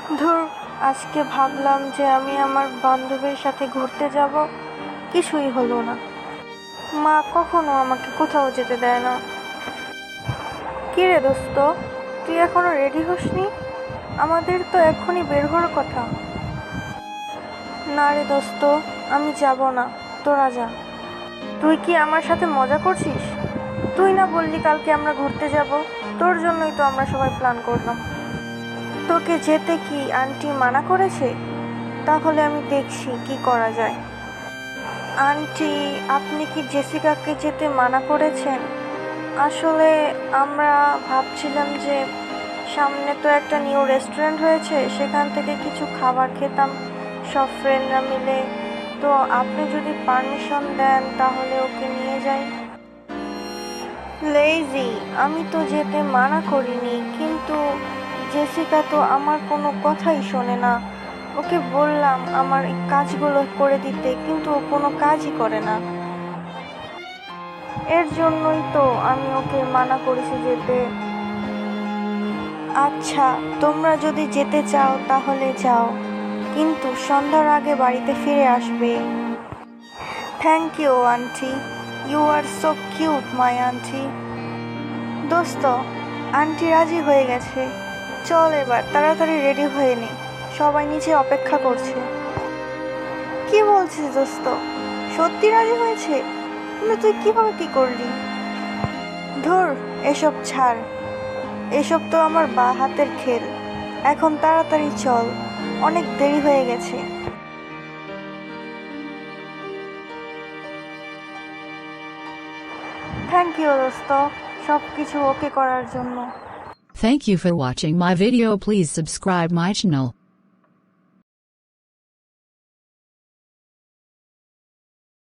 ধুর, আজকে ভাবলাম যে আমি আমার বান্ধবীর সাথে ঘুরতে যাব, কিছুই হলো না। মা কখনো আমাকে কোথাও যেতে দেয় না। কী রে দোস্ত, তুই এখনো রেডি হসনি? আমাদের তো এক্ষুনি বের হওয়ার কথা। না রে দোস্ত, আমি যাব না, তোরা যা। তুই কি আমার সাথে মজা করছিস? তুই না বললি কালকে আমরা ঘুরতে যাব? তোর জন্যই তো আমরা সবাই প্ল্যান করলাম। তোকে যেতে কি আন্টি মানা করেছে? তাহলে আমি দেখছি কি করা যায়। আন্টি, আপনি কি জেসিকাকে যেতে মানা করেছেন? আসলে আমরা ভাবছিলাম যে সামনে তো একটা নিউ রেস্টুরেন্ট হয়েছে, সেখান থেকে কিছু খাবার খেতাম সব ফ্রেন্ডরা মিলে। তো আপনি যদি পারমিশন দেন তাহলে ওকে নিয়ে যাই। লেজি, আমি তো যেতে মানা করিনি, কিন্তু জেসিকা তো আমার কোনো কথাই শোনে না। ওকে বললাম আমার এই কাজগুলো করে দিতে, কিন্তু ও কোনো কাজই করে না। এর জন্যই তো আমি ওকে মানা করেছি যেতে। আচ্ছা, তোমরা যদি যেতে চাও তাহলে যাও, কিন্তু সন্ধ্যার আগে বাড়িতে ফিরে আসবে। Thank you aunty, you are so cute my aunty. দোস্ত, আন্টি রাজি হয়ে গেছে। চল এবার তাড়াতাড়ি রেডি হয়ে নে, সবাই নিচে অপেক্ষা করছে। কি বলছিস দোস্ত, সত্যি রাজি হয়েছে? কিন্তু তুই কিভাবে কি করলি? ধুর, এসব ছাড়, এসব তো আমার বা হাতের খেল। এখন তাড়াতাড়ি চল, অনেক দেরি হয়ে গেছে। থ্যাংক ইউ দোস্ত, সব কিছু ওকে করার জন্য। Thank you for watching my video. Please subscribe my channel.